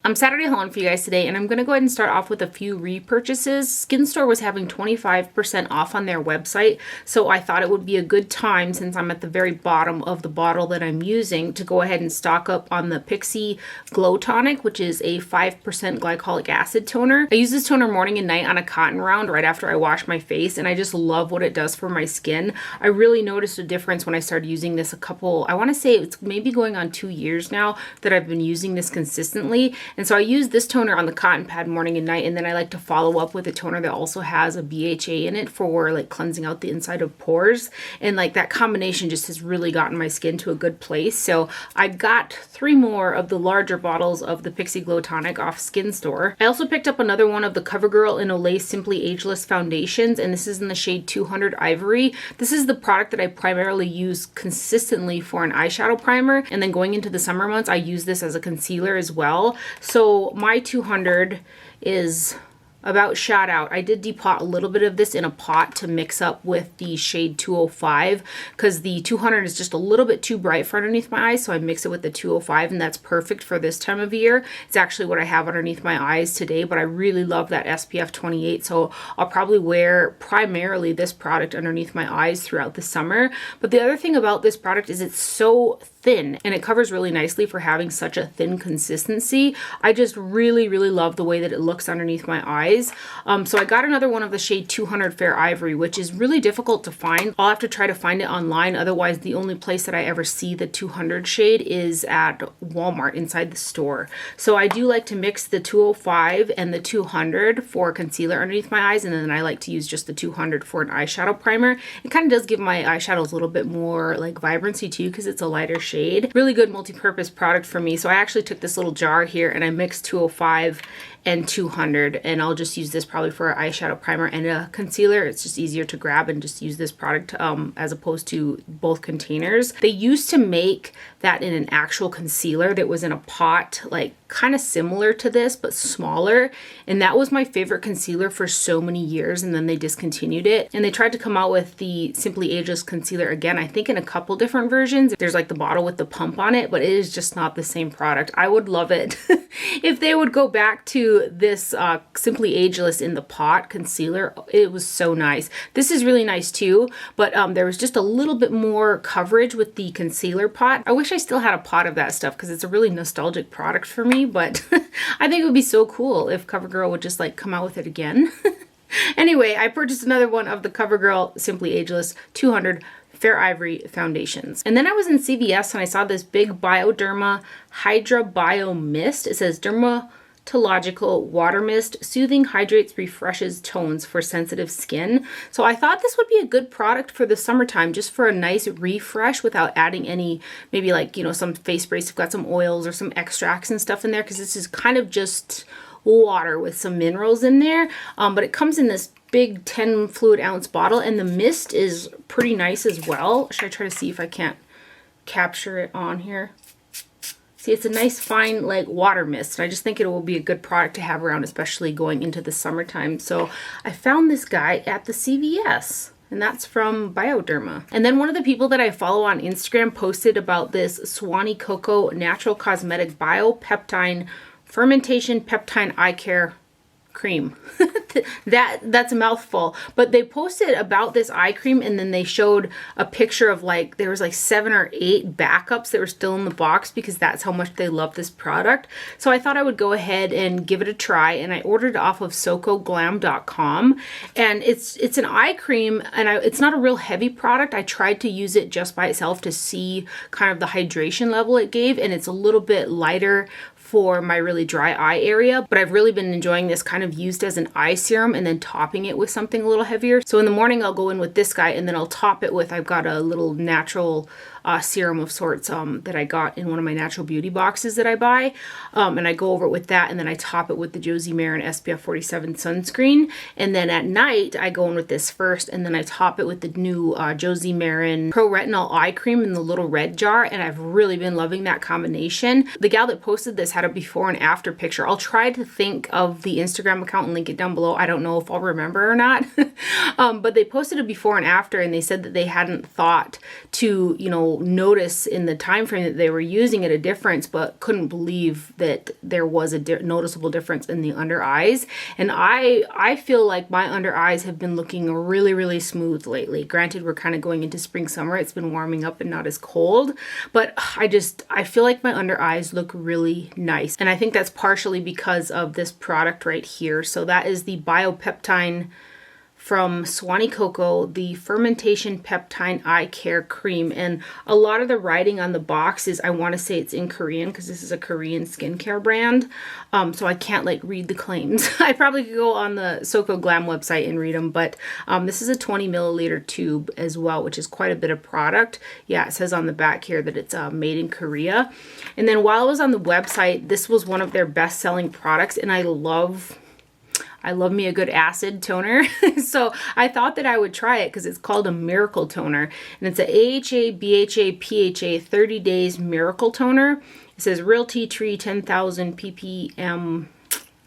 I'm Saturday hauling for you guys today, and I'm going to go ahead and start off with a few repurchases. Skin Store was having 25% off on their website, so I thought it would be a good time, since I'm at the very bottom of the bottle that I'm using, to go ahead and stock up on the Pixi Glow Tonic, which is a 5% glycolic acid toner. I use this toner morning and night on a cotton round right after I wash my face, and I just love what it does for my skin. I really noticed a difference when I started using this I want to say it's maybe going on 2 years now that I've been using this consistently. And so I use this toner on the cotton pad morning and night, and then I like to follow up with a toner that also has a BHA in it for like cleansing out the inside of pores. And like that combination just has really gotten my skin to a good place. So I got 3 more of the larger bottles of the Pixi Glow Tonic off Skin Store. I also picked up another one of the Covergirl and Olay Simply Ageless foundations, and this is in the shade 200 Ivory. This is the product that I primarily use consistently for an eyeshadow primer, and then going into the summer months I use this as a concealer as well. So my 200 is about shot out. I did depot a little bit of this in a pot to mix up with the shade 205 because the 200 is just a little bit too bright for underneath my eyes, so I mix it with the 205, and that's perfect for this time of year. It's actually what I have underneath my eyes today, but I really love that SPF 28, so I'll probably wear primarily this product underneath my eyes throughout the summer. But the other thing about this product is it's so thin, and it covers really nicely for having such a thin consistency. I just really love the way that it looks underneath my eyes. So I got another one of the shade 200 Fair Ivory, which is really difficult to find. I'll have to try to find it online. Otherwise, the only place that I ever see the 200 shade is at Walmart inside the store. So I do like to mix the 205 and the 200 for concealer underneath my eyes, and then I like to use just the 200 for an eyeshadow primer. It kind of does give my eyeshadows a little bit more like vibrancy too, because it's a lighter shade. Really good multi-purpose product for me. So I actually took this little jar here and I mixed 205 and 200, and I'll just use this probably for an eyeshadow primer and a concealer. It's just easier to grab and just use this product as opposed to both containers. They used to make that in an actual concealer that was in a pot, like kind of similar to this but smaller, and that was my favorite concealer for so many years, and then they discontinued it, and they tried to come out with the Simply Ageless concealer again, I think in a couple different versions. There's like the bottle with the pump on it, but it is just not the same product. I would love it if they would go back to this Simply Ageless in the pot concealer. It was so nice. This is really nice too, but there was just a little bit more coverage with the concealer pot. I wish I still had a pot of that stuff because it's a really nostalgic product for me, but I think it would be so cool if Covergirl would just like come out with it again. Anyway, I purchased another one of the Covergirl Simply Ageless 200 Fair Ivory foundations. And then I was in CVS and I saw this big Bioderma Hydra Bio Mist. It says Dermatological Water Mist, soothing, hydrates, refreshes, tones for sensitive skin. So I thought this would be a good product for the summertime, just for a nice refresh without adding any, maybe like, you know, some face sprays have got some oils or some extracts and stuff in there, because this is kind of just water with some minerals in there. But it comes in this big 10 fluid ounce bottle, and the mist is pretty nice as well. Should I try to see if I can't capture it on here? See, it's a nice fine like water mist, and I just think it will be a good product to have around, especially going into the summertime. So I found this guy at the CVS, and that's from Bioderma. And then one of the people that I follow on Instagram posted about this Swanee Cocoa Natural Cosmetic Biopeptine Fermentation Peptine Eye Care Cream. That's a mouthful, but they posted about this eye cream, and then they showed a picture of like there was like 7 or 8 backups that were still in the box, because that's how much they love this product. So I thought I would go ahead and give it a try, and I ordered it off of socoglam.com, and it's an eye cream, and it's not a real heavy product. I tried to use it just by itself to see kind of the hydration level it gave, and it's a little bit lighter for my really dry eye area, but I've really been enjoying this kind of used as an eye serum and then topping it with something a little heavier. So in the morning I'll go in with this guy, and then I'll top it with, I've got a little natural serum of sorts that I got in one of my natural beauty boxes that I buy, and I go over it with that, and then I top it with the Josie Marin SPF 47 sunscreen, and then at night I go in with this first, and then I top it with the new Josie Marin Pro Retinol eye cream in the little red jar, and I've really been loving that combination. The gal that posted this had a before and after picture. I'll try to think of the Instagram account and link it down below. I don't know if I'll remember or not, but they posted a before and after, and they said that they hadn't thought to, you know, know, notice in the time frame that they were using it a difference, but couldn't believe that there was a noticeable difference in the under eyes. And I feel like my under eyes have been looking really, really smooth lately. Granted, we're kind of going into spring, summer. It's been warming up and not as cold, but I feel like my under eyes look really nice. And I think that's partially because of this product right here. So that is the Biopeptine from Swanee Cocoa, the Fermentation Peptine Eye Care Cream. And a lot of the writing on the box is, I want to say it's in Korean because this is a Korean skincare brand. So I can't like read the claims. I probably could go on the Soko Glam website and read them, but this is a 20 milliliter tube as well, which is quite a bit of product. Yeah, it says on the back here that it's made in Korea. And then while I was on the website, this was one of their best-selling products, and I love me a good acid toner. So I thought that I would try it because it's called a Miracle Toner. And it's a AHA, BHA, PHA 30 days Miracle Toner. It says real tea tree, 10,000 ppm.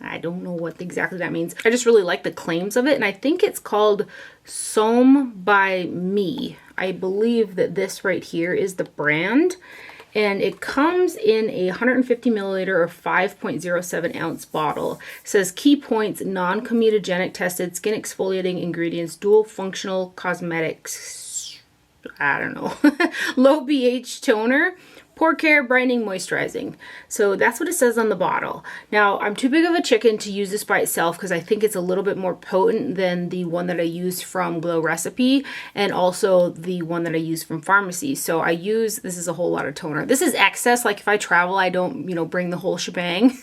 I don't know what exactly that means. I just really like the claims of it. And I think it's called Somme by Me. I believe that this right here is the brand. And it comes in a 150 milliliter or 5.07 ounce bottle. It says key points: non-comedogenic tested, skin exfoliating ingredients, dual functional cosmetics, I don't know, low pH toner, pore care, brightening, moisturizing. So that's what it says on the bottle. Now, I'm too big of a chicken to use this by itself because I think it's a little bit more potent than the one that I used from Glow Recipe and also the one that I use from Pharmacy. So this is a whole lot of toner. This is excess. Like if I travel, I don't, bring the whole shebang.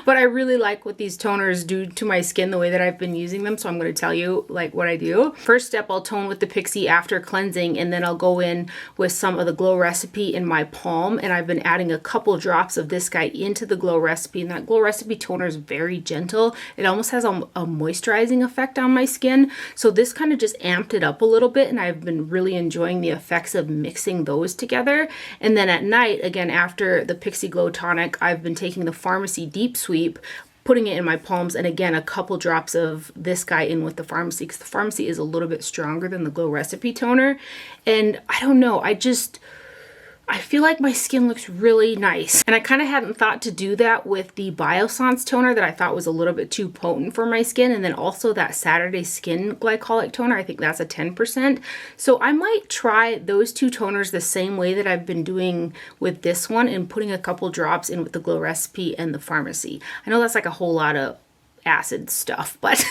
But I really like what these toners do to my skin, the way that I've been using them. So I'm going to tell you like what I do. First step, I'll tone with the Pixi after cleansing, and then I'll go in with some of the Glow Recipe in my palm. And I've been adding a couple drops of this guy into the Glow Recipe, and that Glow Recipe toner is very gentle. It almost has a moisturizing effect on my skin. So this kind of just amped it up a little bit, and I've been really enjoying the effects of mixing those together. And then at night, again, after the Pixi Glow Tonic, I've been taking the Pharmacy Deep Sweep, putting it in my palms, and again, a couple drops of this guy in with the Pharmacy, because the Pharmacy is a little bit stronger than the Glow Recipe toner. And I don't know, I feel like my skin looks really nice. And I kind of hadn't thought to do that with the Biossance toner that I thought was a little bit too potent for my skin. And then also that Saturday Skin Glycolic toner, I think that's a 10%. So I might try those two toners the same way that I've been doing with this one, and putting a couple drops in with the Glow Recipe and the Pharmacy. I know that's like a whole lot of acid stuff, but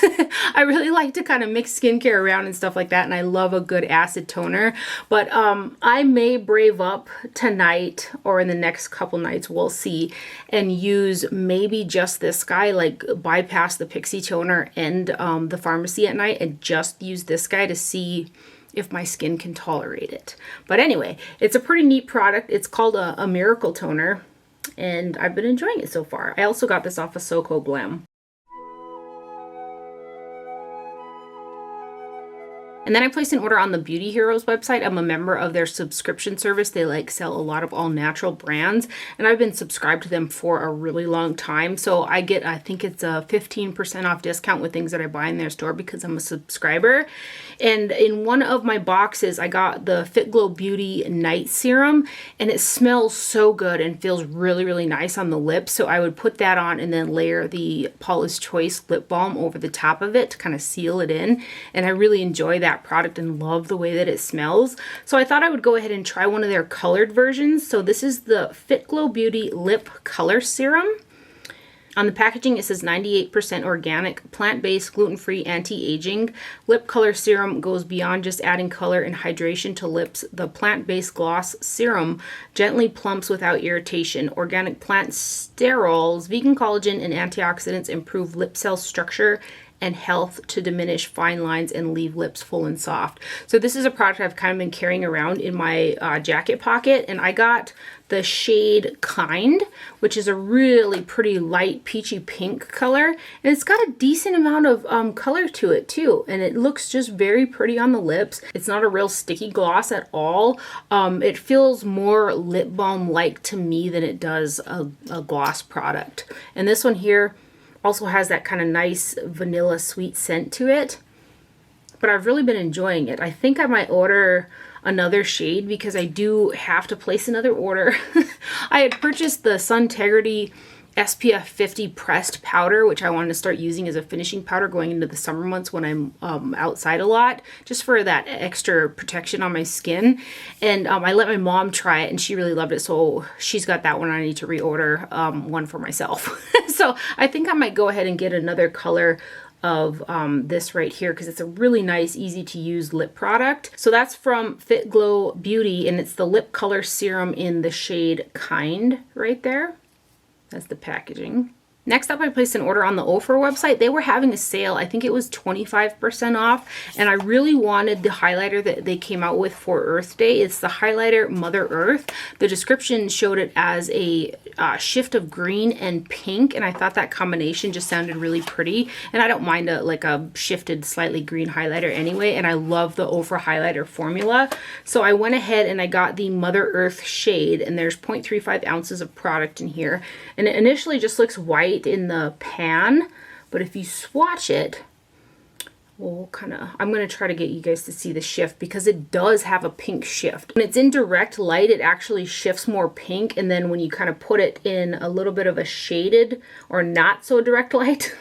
I really like to kind of mix skincare around and stuff like that, and I love a good acid toner. But I may brave up tonight or in the next couple nights, we'll see, and use maybe just this guy, like bypass the Pixi toner and the Pharmacy at night and just use this guy to see if my skin can tolerate it. But anyway, it's a pretty neat product. It's called a Miracle Toner, and I've been enjoying it so far. I also got this off of Soko Glam. And then I placed an order on the Beauty Heroes website. I'm a member of their subscription service. They like sell a lot of all natural brands, and I've been subscribed to them for a really long time. So I get, I think it's a 15% off discount with things that I buy in their store because I'm a subscriber. And in one of my boxes, I got the Fit Glow Beauty Night Serum, and it smells so good and feels really, really nice on the lips. So I would put that on and then layer the Paula's Choice lip balm over the top of it to kind of seal it in. And I really enjoy that product and love the way that it smells. So I thought I would go ahead and try one of their colored versions. So this is the Fit Glow Beauty Lip Color Serum. On the packaging, it says 98% organic, plant-based, gluten-free, anti-aging. Lip Color Serum goes beyond just adding color and hydration to lips. The plant-based gloss serum gently plumps without irritation. Organic plant sterols, vegan collagen, and antioxidants improve lip cell structure and health to diminish fine lines and leave lips full and soft. So this is a product I've kind of been carrying around in my jacket pocket, and I got the shade Kind, which is a really pretty light peachy pink color, and it's got a decent amount of color to it too, and it looks just very pretty on the lips. It's not a real sticky gloss at all. It feels more lip balm like to me than it does a gloss product. And this one here also has that kind of nice vanilla sweet scent to it, but I've really been enjoying it. I think I might order another shade because I do have to place another order. I had purchased the Suntegrity SPF 50 pressed powder, which I wanted to start using as a finishing powder going into the summer months when I'm outside a lot, just for that extra protection on my skin. And I let my mom try it and she really loved it, so she's got that one. I need to reorder one for myself. So I think I might go ahead and get another color of this right here because it's a really nice, easy to use lip product. So that's from Fit Glow Beauty and it's the lip color serum in the shade Kind right there. That's the packaging. Next up, I placed an order on the Ofra website. They were having a sale. I think it was 25% off. And I really wanted the highlighter that they came out with for Earth Day. It's the highlighter Mother Earth. The description showed it as a shift of green and pink. And I thought that combination just sounded really pretty. And I don't mind like a shifted slightly green highlighter anyway. And I love the Ofra highlighter formula. So I went ahead and I got the Mother Earth shade. And there's 0.35 ounces of product in here. And it initially just looks white in the pan, but if you swatch it, well, I'm going to try to get you guys to see the shift because it does have a pink shift. When it's in direct light, it actually shifts more pink, and then when you kind of put it in a little bit of a shaded or not so direct light,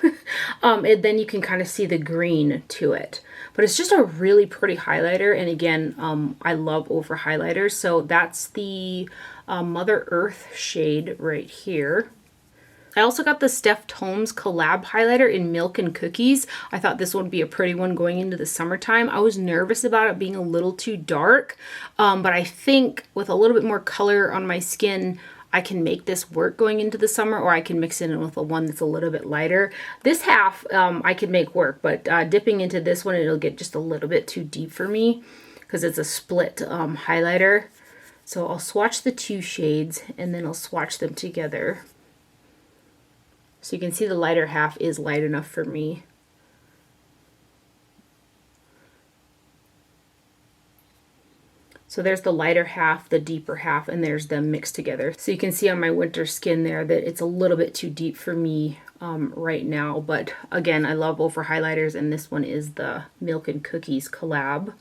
then you can kind of see the green to it. But it's just a really pretty highlighter, and again, I love Ofra highlighters, so that's the Mother Earth shade right here. I also got the Steph Collab highlighter in Milk and Cookies. I thought this would be a pretty one going into the summertime. I was nervous about it being a little too dark, but I think with a little bit more color on my skin, I can make this work going into the summer, or I can mix it in with the one that's a little bit lighter. This half I could make work, but dipping into this one, it'll get just a little bit too deep for me because it's a split highlighter. So I'll swatch the two shades and then I'll swatch them together. So you can see the lighter half is light enough for me. So there's the lighter half, the deeper half, and there's them mixed together. So you can see on my winter skin there that it's a little bit too deep for me right now. But again, I love Ofra highlighters, and this one is the Milk and Cookies collab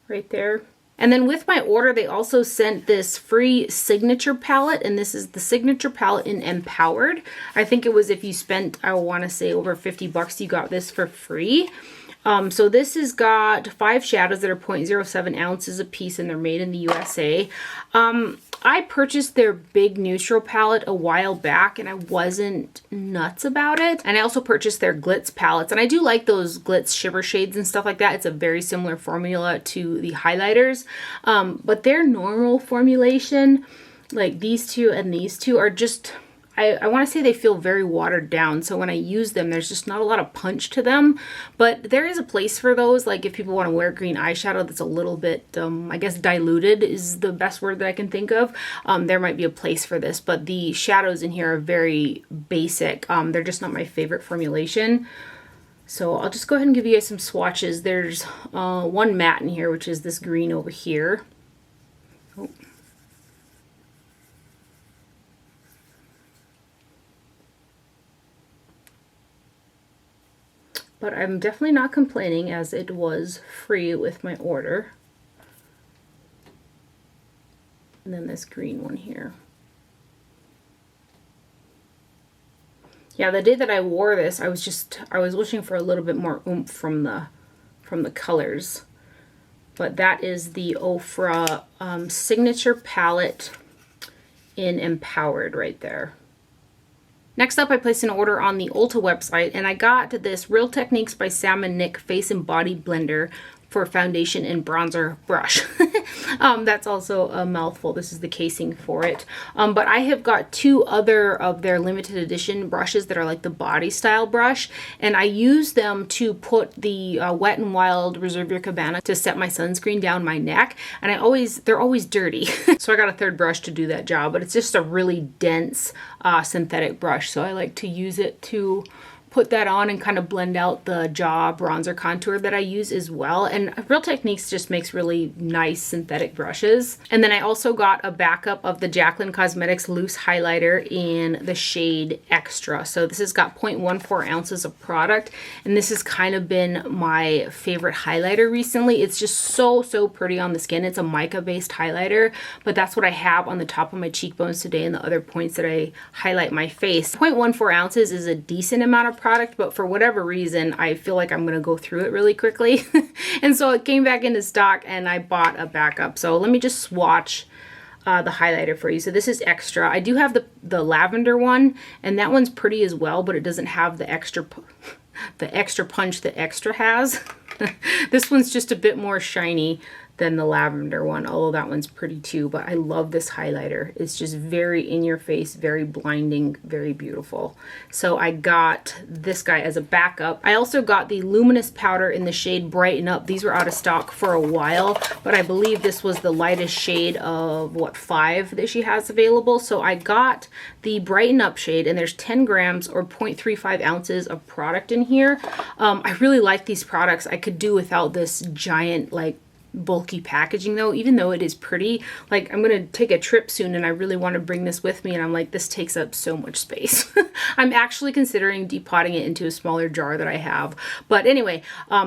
right there. And then with my order, they also sent this free signature palette, and this is the signature palette in Empowered. I think it was if you spent, I want to say, over 50 bucks, you got this for free. So this has got 5 shadows that are 0.07 ounces a piece, and they're made in the USA. I purchased their big neutral palette a while back and I wasn't nuts about it. And I also purchased their Glitz palettes, and I do like those Glitz shimmer shades and stuff like that. It's a very similar formula to the highlighters, but their normal formulation, like these two and these two, are just, I want to say they feel very watered down. So when I use them, there's just not a lot of punch to them. But there is a place for those. Like if people want to wear green eyeshadow that's a little bit, I guess diluted is the best word that I can think of. There might be a place for this. But the shadows in here are very basic. They're just not my favorite formulation. So I'll just go ahead and give you guys some swatches. There's one matte in here, which is this green over here. Oh. But I'm definitely not complaining, as it was free with my order. And then this green one here. Yeah, the day that I wore this, I was wishing for a little bit more oomph from the colors. But that is the Ofra signature palette in Empowered right there. Next up, I placed an order on the Ulta website, and I got this Real Techniques by Sam and Nick Face and Body Blender for foundation and bronzer brush. That's also a mouthful. This is the casing for it. But I have got 2 other of their limited edition brushes that are like the body style brush, and I use them to put the Wet n Wild Reserve Your Cabana to set my sunscreen down my neck, and they're always dirty. So I got a 3rd brush to do that job, but it's just a really dense synthetic brush, so I like to use it to put that on and kind of blend out the jaw bronzer contour that I use as well. And Real Techniques just makes really nice synthetic brushes. And then I also got a backup of the Jaclyn Cosmetics loose highlighter in the shade Extra. So this has got 0.14 ounces of product, and this has kind of been my favorite highlighter recently. It's just so pretty on the skin. It's a mica based highlighter, but that's what I have on the top of my cheekbones today and the other points that I highlight my face. 0.14 ounces is a decent amount of product, but for whatever reason I feel like I'm gonna go through it really quickly. And so it came back into stock and I bought a backup. So let me just swatch the highlighter for you. So this is Extra. I do have the lavender one, and that one's pretty as well, but it doesn't have the extra punch that Extra has. This one's just a bit more shiny than the lavender one, although that one's pretty too. But I love this highlighter. It's just very in your face, very blinding, very beautiful. So I got this guy as a backup. I also got the luminous powder in the shade Brighten Up. These were out of stock for a while, but I believe this was the lightest shade of what, 5 that she has available. So I got the Brighten Up shade, and there's 10 grams or 0.35 ounces of product in here. I really like these products. I could do without this giant like bulky packaging though, even though it is pretty. Like, I'm gonna take a trip soon and I really want to bring this with me, and I'm like, this takes up so much space. I'm actually considering depotting it into a smaller jar that I have. But anyway,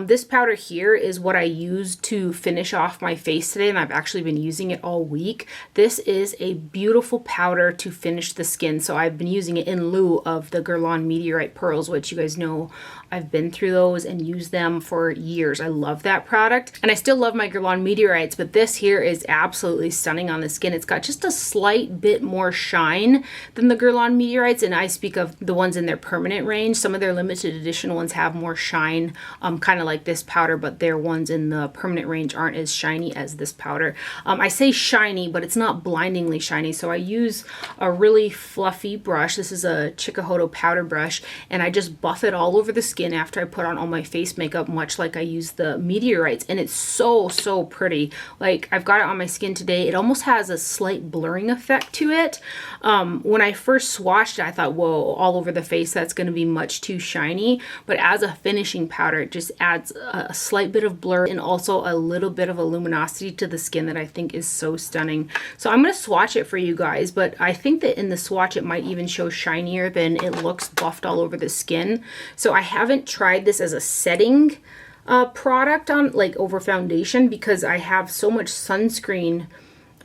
this powder here is what I use to finish off my face today, and I've actually been using it all week. This is a beautiful powder to finish the skin, so I've been using it in lieu of the Guerlain Meteorite Pearls, which you guys know I've been through those and used them for years. I love that product, and I still love my Guerlain Meteorites, but this here is absolutely stunning on the skin. It's got just a slight bit more shine than the Guerlain Meteorites, and I speak of the ones in their permanent range. Some of their limited edition ones have more shine, kind of like this powder, but their ones in the permanent range aren't as shiny as this powder. I say shiny, but it's not blindingly shiny, so I use a really fluffy brush. This is a Chikuhodo powder brush, and I just buff it all over the skin after I put on all my face makeup, much like I use the Meteorites, and it's so pretty. Like, I've got it on my skin today. It almost has a slight blurring effect to it. When I first swatched it, I thought, whoa, all over the face, that's going to be much too shiny, but as a finishing powder, it just adds a slight bit of blur and also a little bit of a luminosity to the skin that I think is so stunning. So I'm going to swatch it for you guys, but I think that in the swatch it might even show shinier than it looks buffed all over the skin. So I haven't tried this as a setting product on, like, over foundation, because I have so much sunscreen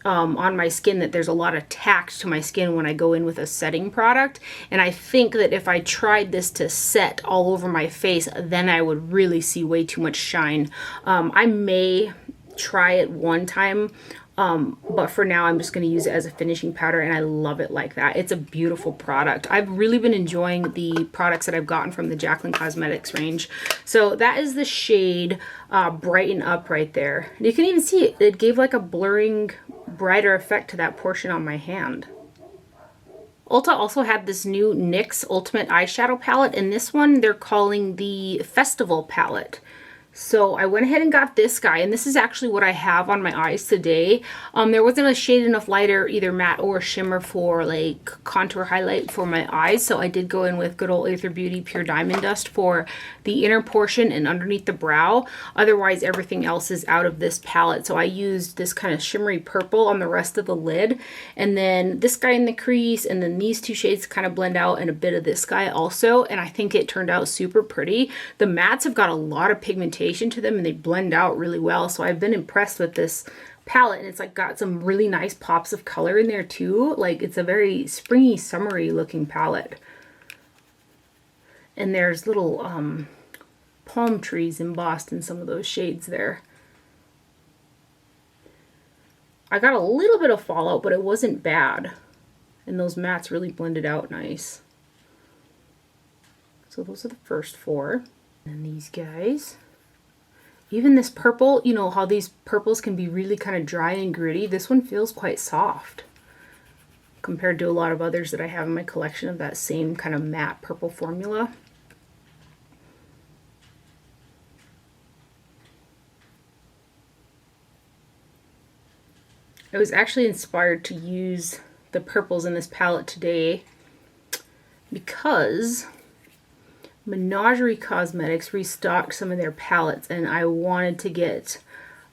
on my skin that there's a lot of tact to my skin when I go in with a setting product. And I think that if I tried this to set all over my face, then I would really see way too much shine. I may try it one time, but for now I'm just going to use it as a finishing powder, and I love it like that. It's a beautiful product. I've really been enjoying the products that I've gotten from the Jaclyn Cosmetics range. So that is the shade Brighten Up right there. You can even see it. It gave like a blurring, brighter effect to that portion on my hand. Ulta also had this new NYX Ultimate Eyeshadow Palette, and this one they're calling the Festival Palette. So I went ahead and got this guy, and this is actually what I have on my eyes today. There wasn't a shade enough lighter, either matte or shimmer, for like contour highlight for my eyes, so I did go in with good old Aether Beauty Pure Diamond Dust for the inner portion and underneath the brow. Otherwise, everything else is out of this palette. So I used this kind of shimmery purple on the rest of the lid, and then this guy in the crease, and then these two shades kind of blend out, and a bit of this guy also, and I think it turned out super pretty. The mattes have got a lot of pigmentation to them, and they blend out really well, so I've been impressed with this palette, and it's like got some really nice pops of color in there too. Like, it's a very springy, summery looking palette, and there's little palm trees embossed in some of those shades there. I got a little bit of fallout, but it wasn't bad, and those mattes really blended out nice. So those are the first 4, and these guys. Even this purple, you know how these purples can be really kind of dry and gritty? This one feels quite soft compared to a lot of others that I have in my collection of that same kind of matte purple formula. I was actually inspired to use the purples in this palette today because Menagerie Cosmetics restocked some of their palettes, and I wanted to get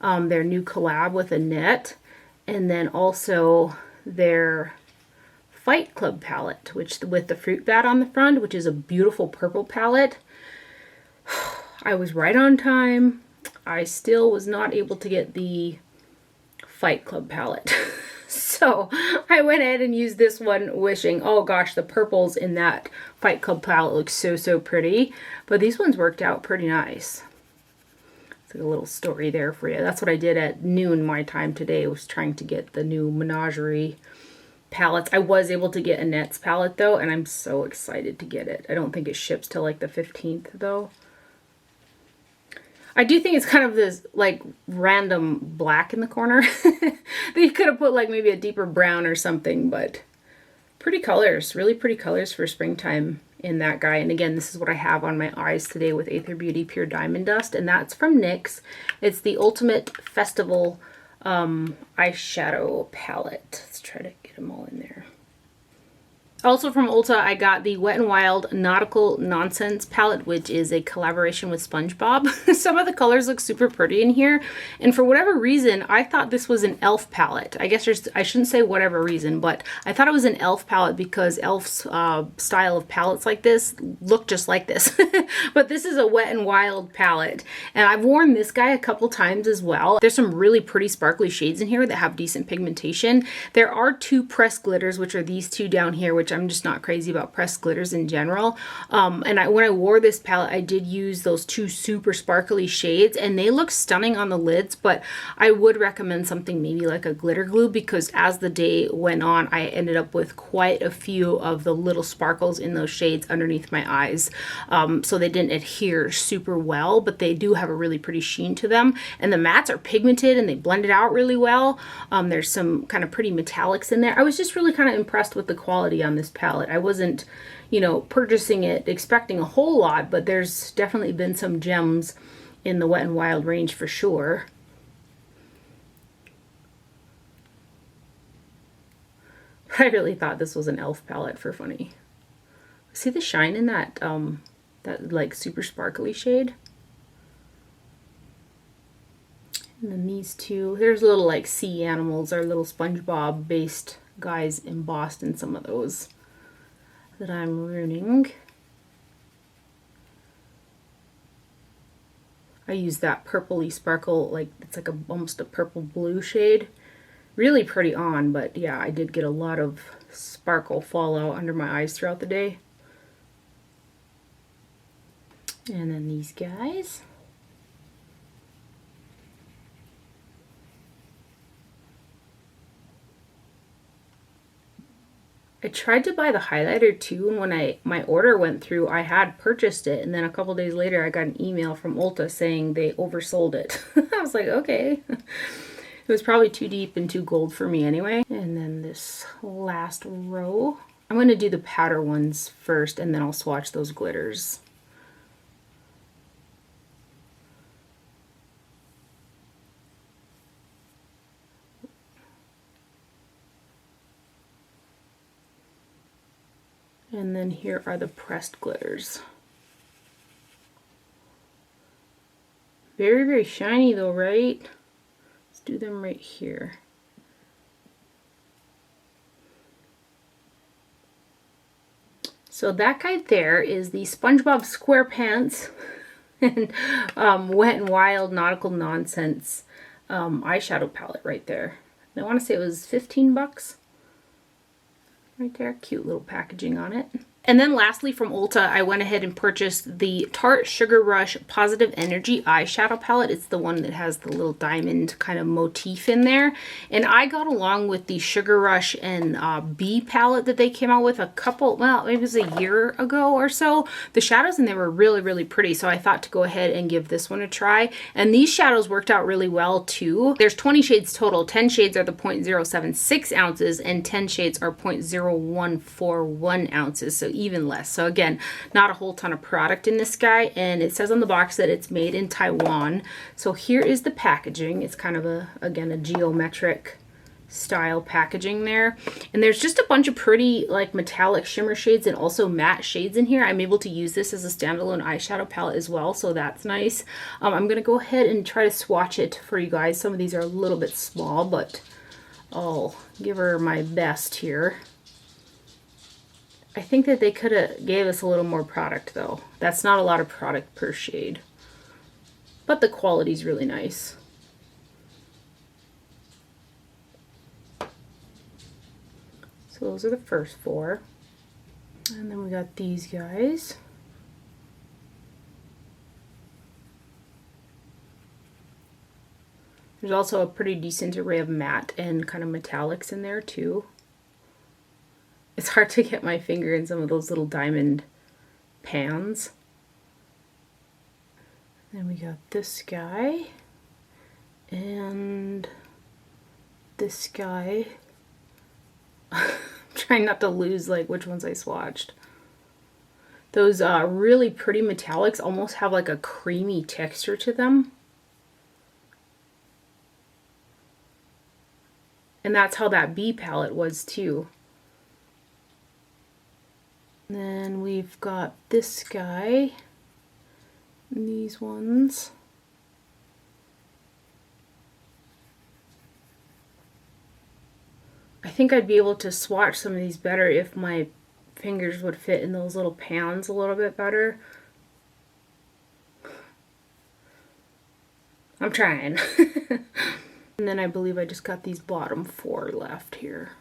their new collab with Annette, and then also their Fight Club palette, which with the fruit bat on the front, which is a beautiful purple palette. I was right on time. I still was not able to get the Fight Club palette. So I went ahead and used this one, wishing, oh gosh, the purples in that Fight Club palette look so pretty. But these ones worked out pretty nice. It's like a little story there for you. That's what I did at noon my time today, was trying to get the new Menagerie palettes. I was able to get Annette's palette though, and I'm so excited to get it. I don't think it ships till like the 15th though. I do think it's kind of this like random black in the corner. They could have put like maybe a deeper brown or something, but pretty colors, really pretty colors for springtime in that guy. And again, this is what I have on my eyes today with Aether Beauty Pure Diamond Dust, and that's from NYX. It's the Ultimate Festival eyeshadow palette. Let's try to get them all in there. Also from Ulta, I got the Wet n Wild Nautical Nonsense palette, which is a collaboration with SpongeBob. Some of the colors look super pretty in here, and for whatever reason, I thought this was an e.l.f. palette. I guess I shouldn't say whatever reason, but I thought it was an e.l.f. palette because e.l.f.'s style of palettes like this look just like this. But this is a Wet n Wild palette, and I've worn this guy a couple times as well. There's some really pretty sparkly shades in here that have decent pigmentation. There are two pressed glitters, which are these two down here, which I'm just not crazy about pressed glitters in general. And when I wore this palette, I did use those two super sparkly shades, and they look stunning on the lids, but I would recommend something maybe like a glitter glue, because as the day went on, I ended up with quite a few of the little sparkles in those shades underneath my eyes. So they didn't adhere super well, but they do have a really pretty sheen to them. And the mattes are pigmented and they blend it out really well. There's some kind of pretty metallics in there. I was just really kind of impressed with the quality on this palette. I wasn't, you know, purchasing it expecting a whole lot, but there's definitely been some gems in the Wet n Wild range for sure. I really thought this was an e.l.f. palette for funny. See the shine in that that like super sparkly shade? And then these two, there's little like sea animals or little SpongeBob based guys embossed in some of those that I'm ruining. I use that purpley sparkle, like it's like almost a purple blue shade. Really pretty on, but yeah, I did get a lot of sparkle fallout under my eyes throughout the day. And then these guys. I tried to buy the highlighter too, and when my order went through, I had purchased it, and then a couple days later I got an email from Ulta saying they oversold it. I was like, okay. It was probably too deep and too gold for me anyway. And then this last row, I'm going to do the powder ones first, and then I'll swatch those glitters. And then here are the pressed glitters. Very, very shiny though, right? Let's do them right here. So that guy there is the SpongeBob SquarePants and Wet n Wild Nautical Nonsense eyeshadow palette right there. And I want to say it was 15 bucks. Right there, cute little packaging on it. And then lastly from Ulta, I went ahead and purchased the Tarte Sugar Rush Positive Energy eyeshadow palette. It's the one that has the little diamond kind of motif in there. And I got along with the Sugar Rush and Bee palette that they came out with a couple, well, maybe it was a year ago or so. The shadows in there were really, really pretty. So I thought to go ahead and give this one a try. And these shadows worked out really well too. There's 20 shades total. 10 shades are the 0.076 ounces and 10 shades are 0.0141 ounces. So even less. So again, not a whole ton of product in this guy, and it says on the box that it's made in Taiwan. So here is the packaging. It's kind of again a geometric style packaging there. And there's just a bunch of pretty like metallic shimmer shades and also matte shades in here. I'm able to use this as a standalone eyeshadow palette as well, so that's nice. I'm gonna go ahead and try to swatch it for you guys. Some of these are a little bit small, but I'll give her my best here. I think that they could have gave us a little more product though. That's not a lot of product per shade, but the quality's really nice. So those are the first four. And then we got these guys. There's also a pretty decent array of matte and kind of metallics in there too. It's hard to get my finger in some of those little diamond pans. Then we got this guy and this guy. I'm trying not to lose like which ones I swatched. Those really pretty metallics almost have like a creamy texture to them. And that's how that B palette was too. And then we've got this guy and these ones. I think I'd be able to swatch some of these better if my fingers would fit in those little pans a little bit better. I'm trying. And then I believe I just got these bottom four left here.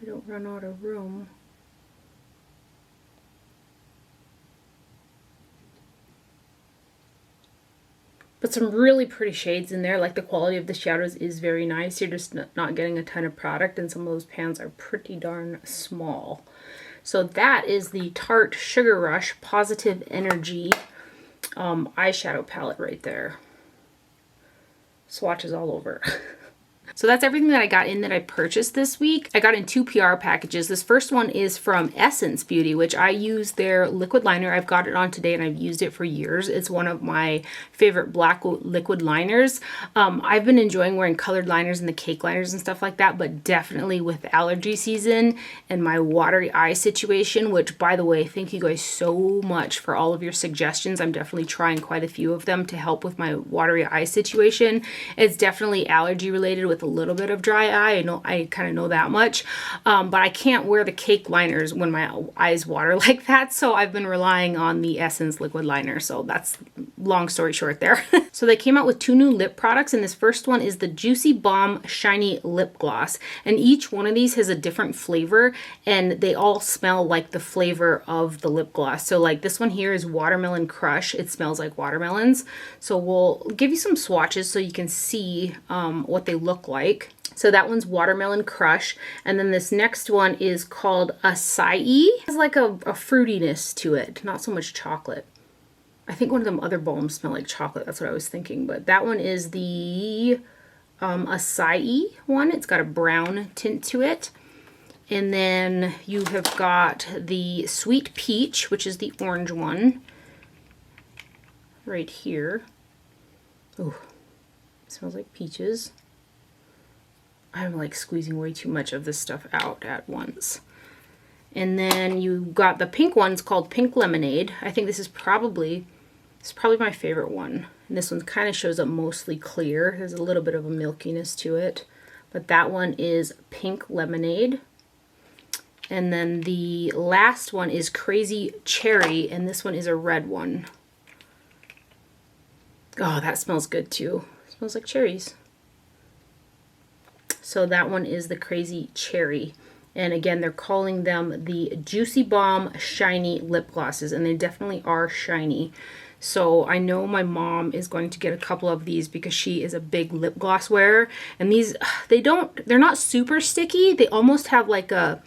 I don't run out of room. But some really pretty shades in there. Like the quality of the shadows is very nice. You're just not getting a ton of product, and some of those pans are pretty darn small. So that is the Tarte Sugar Rush Positive Energy eyeshadow palette right there. Swatches all over. So that's everything that I got in that I purchased this week. I got in 2 PR packages. This first one is from Essence Beauty, which I use their liquid liner. I've got it on today and I've used it for years. It's one of my favorite black liquid liners. I've been enjoying wearing colored liners and the cake liners and stuff like that, but definitely with allergy season and my watery eye situation, which by the way, thank you guys so much for all of your suggestions. I'm definitely trying quite a few of them to help with my watery eye situation. It's definitely allergy related with a little bit of dry eye. I know, I kind of know that much, but I can't wear the cake liners when my eyes water like that, so I've been relying on the Essence liquid liner. So that's long story short there. So they came out with 2 new lip products, and this first one is the Juicy Balm Shiny Lip Gloss, and each one of these has a different flavor and they all smell like the flavor of the lip gloss. So like this one here is Watermelon Crush. It smells like watermelons. So we'll give you some swatches so you can see what they look like. So that one's Watermelon Crush. And then this next one is called Acai. It has like a fruitiness to it, not so much chocolate. I think one of them other balms smell like chocolate. That's what I was thinking. But that one is the Acai one. It's got a brown tint to it. And then you have got the Sweet Peach, which is the orange one. Right here. Oh, smells like peaches. I'm like squeezing way too much of this stuff out at once. And then you got the pink ones called Pink Lemonade. I think this is probably my favorite one. And this one kind of shows up mostly clear. There's a little bit of a milkiness to it. But that one is Pink Lemonade. And then the last one is Crazy Cherry, and this one is a red one. Oh, that smells good too. It smells like cherries. So that one is the Crazy Cherry. And again, they're calling them the Juicy Balm Shiny Lip Glosses, and they definitely are shiny. So I know my mom is going to get a couple of these because she is a big lip gloss wearer. And these, they're not super sticky. They almost have like a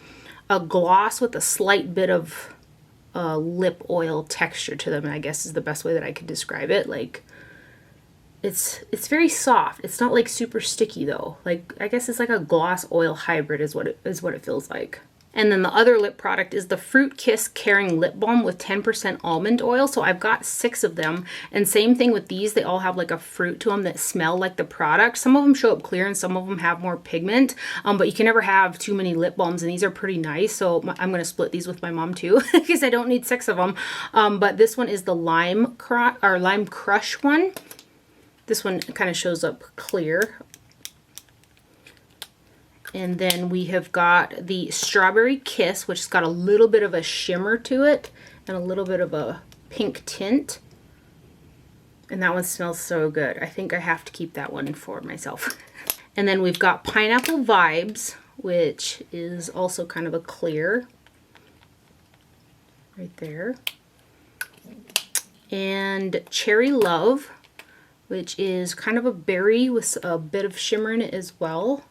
gloss with a slight bit of lip oil texture to them, I guess is the best way that I could describe it. Like, it's very soft. It's not like super sticky though. Like, I guess it's like a gloss oil hybrid is what it feels like. And then the other lip product is the Fruit Kiss Caring Lip Balm with 10% almond oil. So I've got 6 of them. And same thing with these. They all have like a fruit to them that smell like the product. Some of them show up clear and some of them have more pigment. But you can never have too many lip balms, and these are pretty nice. So I'm going to split these with my mom too because I don't need 6 of them. But this one is the Lime Crush one. This one kind of shows up clear. And then we have got the Strawberry Kiss, which has got a little bit of a shimmer to it and a little bit of a pink tint. And that one smells so good. I think I have to keep that one for myself. And then we've got Pineapple Vibes, which is also kind of a clear. Right there. And Cherry Love, which is kind of a berry with a bit of shimmer in it as well.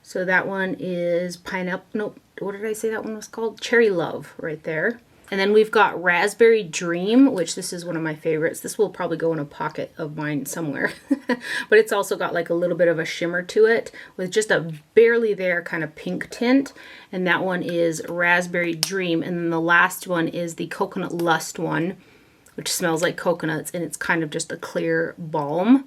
So that one is pineapple, nope, what did I say that one was called? Cherry Love right there. And then we've got Raspberry Dream, which this is one of my favorites. This will probably go in a pocket of mine somewhere. But it's also got like a little bit of a shimmer to it with just a barely there kind of pink tint. And that one is Raspberry Dream. And then the last one is the Coconut Lust one, which smells like coconuts, and it's kind of just a clear balm.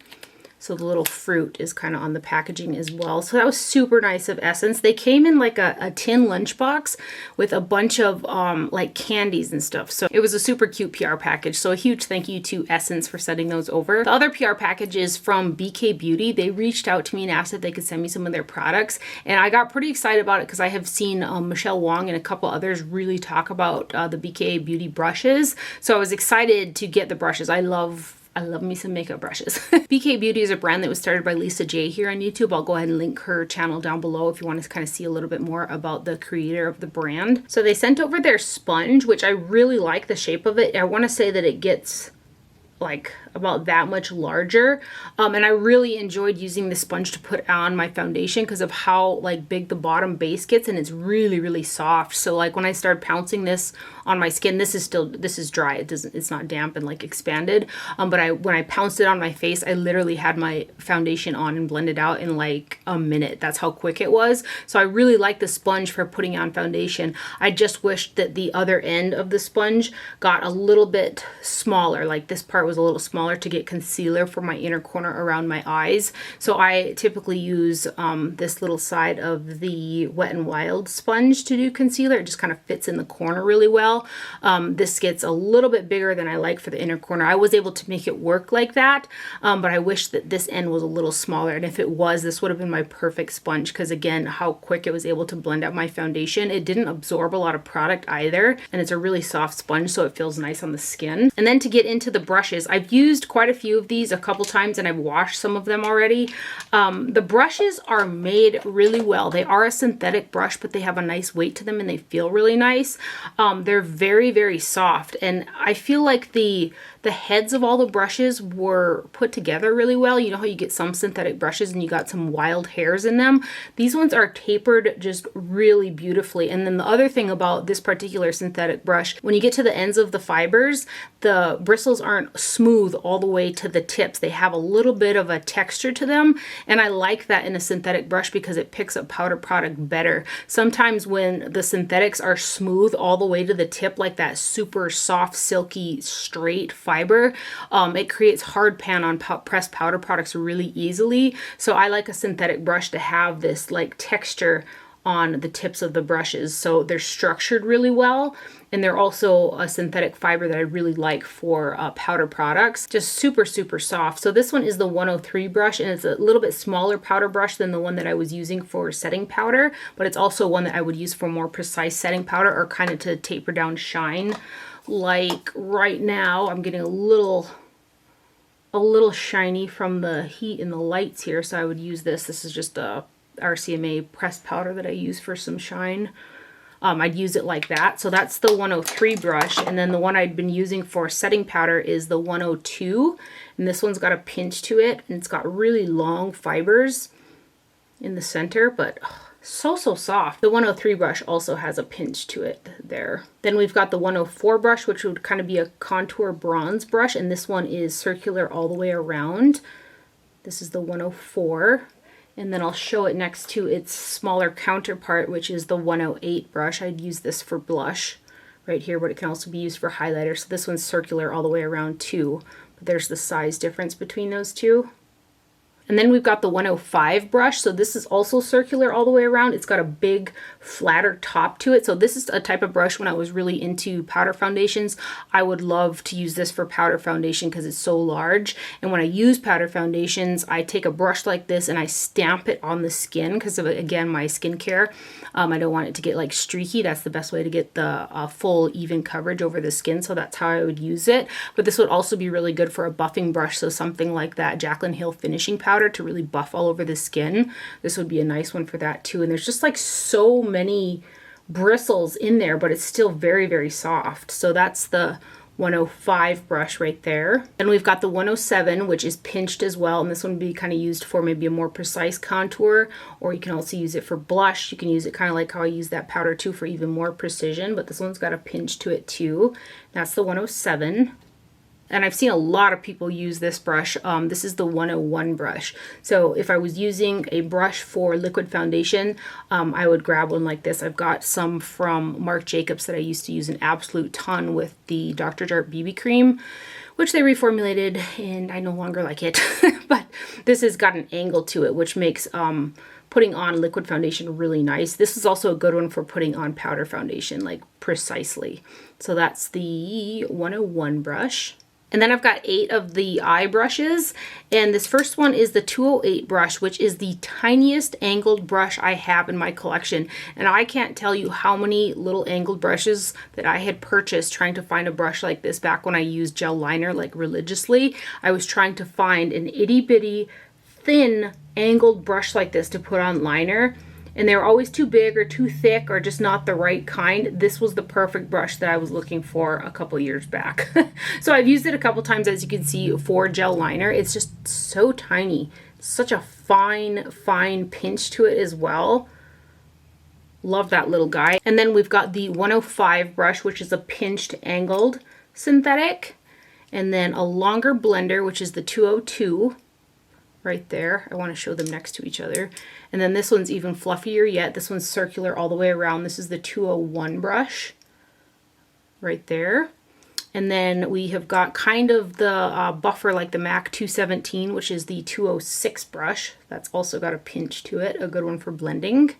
So the little fruit is kind of on the packaging as well. So that was super nice of Essence. They came in like a tin lunchbox with a bunch of like candies and stuff. So it was a super cute PR package. So a huge thank you to Essence for sending those over. The other PR package is from BK Beauty. They reached out to me and asked if they could send me some of their products. And I got pretty excited about it because I have seen Michelle Wong and a couple others really talk about the BK Beauty brushes. So I was excited to get the brushes. I love me some makeup brushes. BK Beauty is a brand that was started by Lisa J here on YouTube. I'll go ahead and link her channel down below if you want to kind of see a little bit more about the creator of the brand. So they sent over their sponge, which I really like the shape of it. I want to say that it gets like about that much larger, and I really enjoyed using the sponge to put on my foundation because of how like big the bottom base gets, and it's really soft. So like when I started pouncing this on my skin, this is dry, it's not damp and like expanded, but when I pounced it on my face, I literally had my foundation on and blended out in like a minute. That's how quick it was. So I really like the sponge for putting on foundation. I just wished that the other end of the sponge got a little bit smaller, like this part was a little smaller to get concealer for my inner corner around my eyes. So I typically use this little side of the Wet n Wild sponge to do concealer. It just kind of fits in the corner really well. This gets a little bit bigger than I like for the inner corner. I was able to make it work like that, but I wish that this end was a little smaller, and if it was, this would have been my perfect sponge because again, how quick it was able to blend out my foundation. It didn't absorb a lot of product either, and it's a really soft sponge, so it feels nice on the skin. And then to get into the brushes, I've used quite a few of these a couple times and I've washed some of them already. The brushes are made really well. They are a synthetic brush, but they have a nice weight to them and they feel really nice. They're very soft, and I feel like the heads of all the brushes were put together really well. You know how you get some synthetic brushes and you got some wild hairs in them? These ones are tapered just really beautifully. And then the other thing about this particular synthetic brush, when you get to the ends of the fibers, the bristles aren't smooth all the way to the tips. They have a little bit of a texture to them, and I like that in a synthetic brush because it picks up powder product better. Sometimes when the synthetics are smooth all the way to the tip, like that super soft, silky, straight fiber, it creates hard pan on pressed powder products really easily. So I like a synthetic brush to have this like texture on the tips of the brushes. So they're structured really well, and they're also a synthetic fiber that I really like for powder products. Just super soft. So this one is the 103 brush, and it's a little bit smaller powder brush than the one that I was using for setting powder, but it's also one that I would use for more precise setting powder or kind of to taper down shine. Like right now, I'm getting a little shiny from the heat and the lights here, so I would use this. This is just a RCMA pressed powder that I use for some shine. I'd use it like that. So that's the 103 brush, and then the one I'd been using for setting powder is the 102, and this one's got a pinch to it, and it's got really long fibers in the center, but so soft. The 103 brush also has a pinch to it there. Then we've got the 104 brush, which would kind of be a contour bronze brush, and this one is circular all the way around. This is the 104. And then I'll show it next to its smaller counterpart, which is the 108 brush. I'd use this for blush right here, but it can also be used for highlighter. So this one's circular all the way around too. But there's the size difference between those two. And then we've got the 105 brush. So this is also circular all the way around. It's got a big flatter top to it. So this is a type of brush when I was really into powder foundations. I would love to use this for powder foundation because it's so large. And when I use powder foundations, I take a brush like this and I stamp it on the skin because of, again, my skincare. I don't want it to get like streaky. That's the best way to get the full even coverage over the skin. So that's how I would use it. But this would also be really good for a buffing brush. So something like that Jaclyn Hill finishing powder to really buff all over the skin. This would be a nice one for that too. And there's just like so many bristles in there, but it's still very, very soft. So that's the 105 brush right there. And we've got the 107, which is pinched as well. And this one would be kind of used for maybe a more precise contour, or you can also use it for blush. You can use it kind of like how I use that powder too for even more precision, but this one's got a pinch to it too. That's the 107. And I've seen a lot of people use this brush. This is the 101 brush. So if I was using a brush for liquid foundation, I would grab one like this. I've got some from Marc Jacobs that I used to use an absolute ton with the Dr. Jart BB cream, which they reformulated and I no longer like it. But this has got an angle to it, which makes putting on liquid foundation really nice. This is also a good one for putting on powder foundation, like precisely. So that's the 101 brush. And then I've got 8 of the eye brushes, and this first one is the 208 brush, which is the tiniest angled brush I have in my collection. And I can't tell you how many little angled brushes that I had purchased trying to find a brush like this back when I used gel liner like religiously. I was trying to find an itty bitty thin angled brush like this to put on liner. And they were always too big or too thick or just not the right kind. This was the perfect brush that I was looking for a couple years back. So I've used it a couple times, as you can see, for gel liner. It's just so tiny. Such a fine, fine pinch to it as well. Love that little guy. And then we've got the 105 brush, which is a pinched angled synthetic. And then a longer blender, which is the 202. Right there. I want to show them next to each other. And then this one's even fluffier yet. This one's circular all the way around. This is the 201 brush right there. And then we have got kind of the buffer like the MAC 217, which is the 206 brush. That's also got a pinch to it, a good one for blending.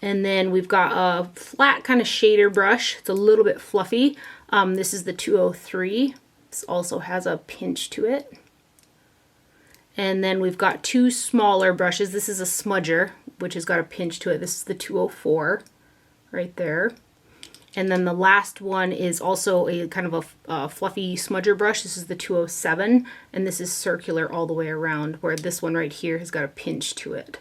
And then we've got a flat kind of shader brush. It's a little bit fluffy. This is the 203. This also has a pinch to it. And then we've got 2 smaller brushes. This is a smudger, which has got a pinch to it. This is the 204 right there. And then the last one is also a kind of a fluffy smudger brush. This is the 207, and this is circular all the way around, where this one right here has got a pinch to it.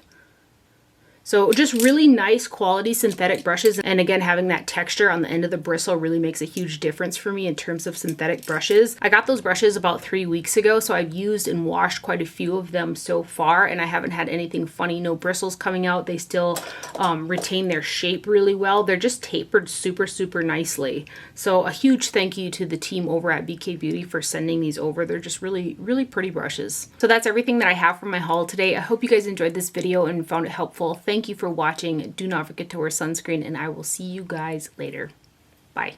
So just really nice quality synthetic brushes. And again, having that texture on the end of the bristle really makes a huge difference for me in terms of synthetic brushes. I got those brushes about 3 weeks ago, so I've used and washed quite a few of them so far, and I haven't had anything funny, no bristles coming out. They still retain their shape really well. They're just tapered super, super nicely. So a huge thank you to the team over at BK Beauty for sending these over. They're just really, really pretty brushes. So that's everything that I have for my haul today. I hope you guys enjoyed this video and found it helpful. Thank you for watching. Do not forget to wear sunscreen, and I will see you guys later. Bye.